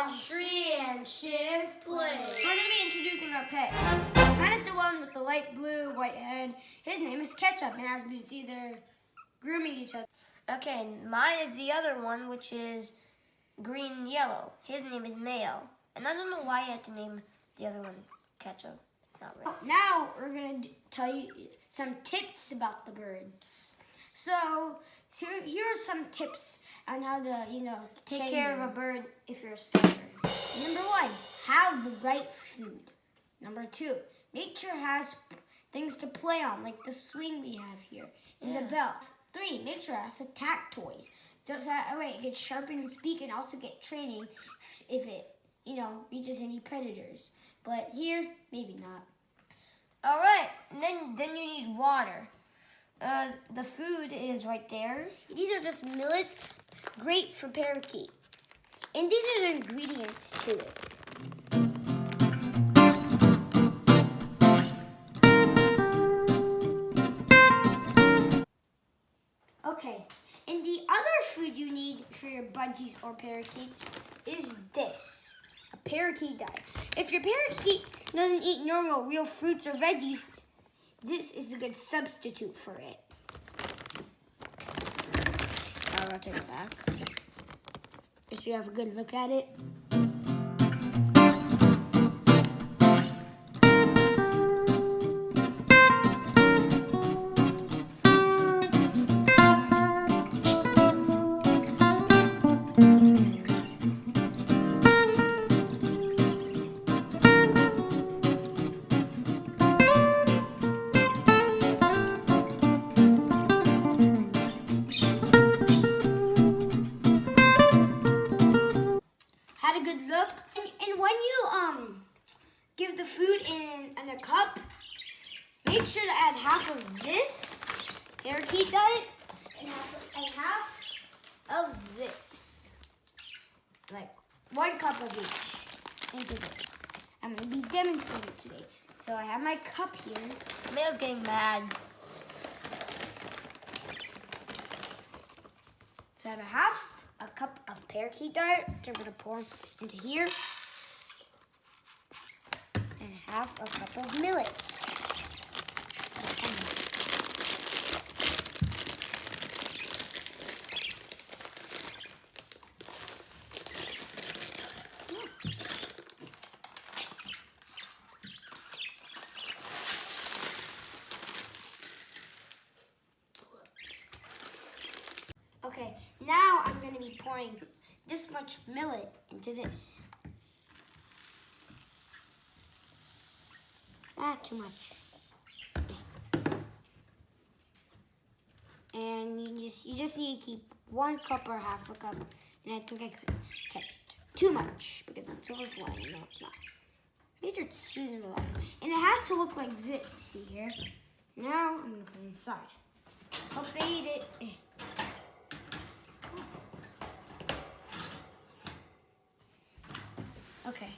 on Tree and Shift Play. We're going to be introducing our pets. Mine is the one with the light blue, white head. His name is Ketchup, and as you see, they're grooming each other. Okay, mine is the other one, which is green and yellow. His name is Mayo. And I don't know why I had to name the other one Ketchup. It's not right. Now we're going to tell you some tips about the birds. So here are some tips on how to, Take care of a bird if you're a starter. Number 1, have the right food. Number 2, make sure it has things to play on, like the swing we have here, and the bell. 3, make sure it has attack toys. So that way it gets sharpened in speed and also get training if it, reaches any predators. But here, maybe not. All right, and then you need water. The food is right there. These are just millets, great for parakeet. And these are the ingredients to it. Okay, and the other food you need for your budgies or parakeets is this, a parakeet diet. If your parakeet doesn't eat normal real fruits or veggies, this is a good substitute for it. I'll rotate it back. If you have a good look at it. Had a good look. And when you give the food in a cup, make sure to add half of this parakeet diet and half of this. Like 1 cup of each into this. I'm going to be demonstrating today. So I have my cup here. Mayo's getting mad. So I have a cup of parakeet diet, which I'm going to pour into here, and half a cup of millet. Okay, now I'm going to be pouring this much millet into this. Too much. And you just need to keep 1 cup or half a cup. And I think I kept too much because it's overflowing. No, it's not. Make sure it's seasoned with that. And it has to look like this, you see here. Now I'm going to put it inside. Let's hope they eat it. Okay.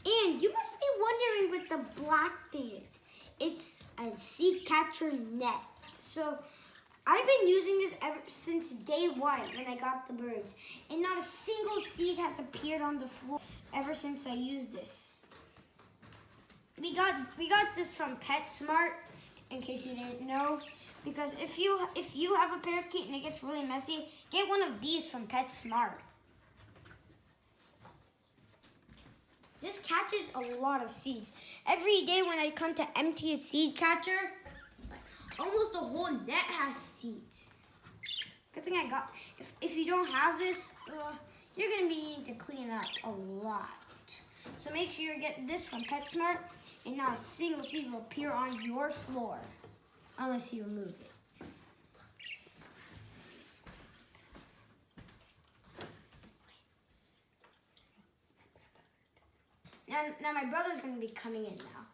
And you must be wondering what the black thing is. It's a seed catcher net. So I've been using this ever since day 1 when I got the birds. And not a single seed has appeared on the floor ever since I used this. We got this from PetSmart, in case you didn't know. Because if you have a parakeet and it gets really messy, get one of these from PetSmart. This catches a lot of seeds. Every day when I come to empty a seed catcher, almost the whole net has seeds. Good thing I got. If you don't have this, you're going to be needing to clean up a lot. So make sure you get this from PetSmart and not a single seed will appear on your floor unless you remove it. Now my brother's going to be coming in now.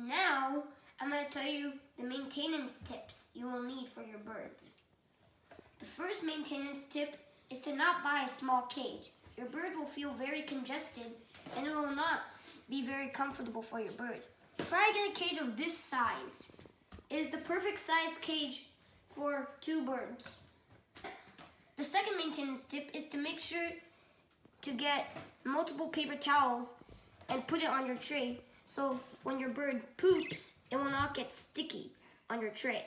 Now, I'm going to tell you the maintenance tips you will need for your birds. The first maintenance tip is to not buy a small cage. Your bird will feel very congested and it will not be very comfortable for your bird. Try to get a cage of this size. It is the perfect size cage for 2 birds. The second maintenance tip is to make sure to get multiple paper towels and put it on your tray so when your bird poops, it will not get sticky on your tray.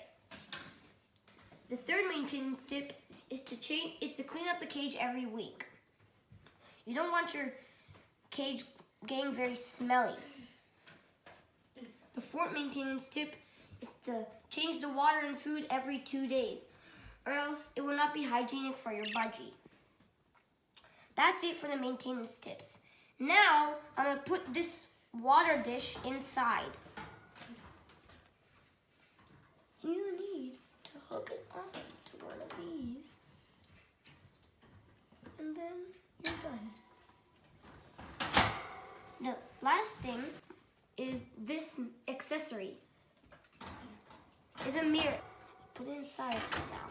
The third maintenance tip is to clean up the cage every week. You don't want your cage getting very smelly. The fourth maintenance tip is to change the water and food every 2 days, or else it will not be hygienic for your budgie. That's it for the maintenance tips. Now, I'm going to put this water dish inside. You need to hook it up to one of these. And then you're done. The last thing is this accessory. It's a mirror. Put it inside now.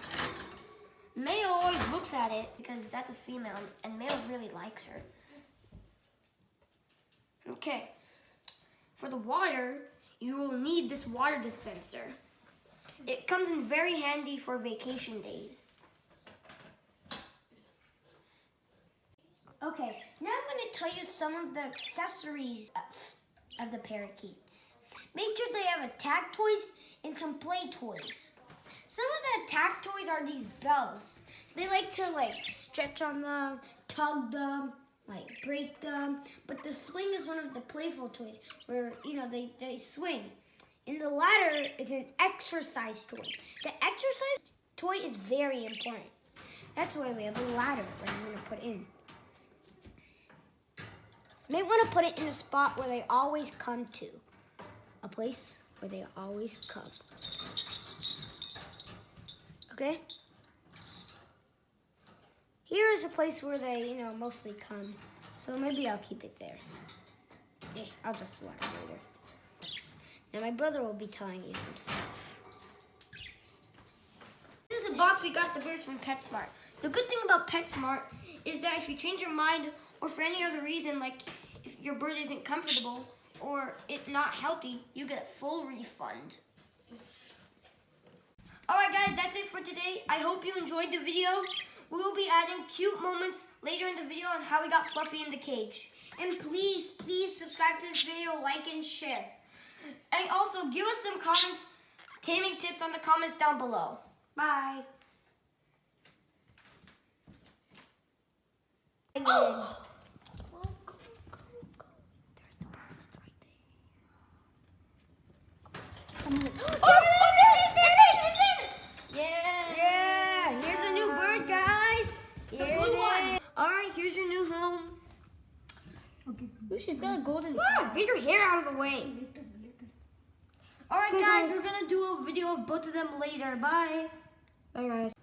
Mayo always looks at it because that's a female and Mayo really likes her. Okay. For the water, you will need this water dispenser. It comes in very handy for vacation days. Okay, now I'm going to tell you some of the accessories of the parakeets. Make sure they have attack toys and some play toys. Some of the attack toys are these bells. They like to stretch on them, tug them, break them. But the swing is one of the playful toys where, they swing. And the ladder is an exercise toy. The exercise toy is very important. That's why we have a ladder where I'm going to put in. You may want to put it in a spot where they always come to. A place where they always come. Okay? Here is a place where they, mostly come. So maybe I'll keep it there. Yeah, I'll just let it later. Yes. Now my brother will be telling you some stuff. This is the box we got the birds from PetSmart. The good thing about PetSmart is that if you change your mind or for any other reason, like if your bird isn't comfortable or it's not healthy, you get full refund. Alright guys, that's it for today. I hope you enjoyed the video. We will be adding cute moments later in the video on how we got Fluffy in the cage. And please subscribe to this video, like and share. And also give us some comments, taming tips on the comments down below. Bye. Oh! There's the bird that's right there. Yeah, here's a new bird, guys. The blue one. Alright, here's your new home. Okay. Ooh, she's got a golden Get your hair out of the way. Alright guys, we're gonna do a video of both of them later. Bye. Bye guys.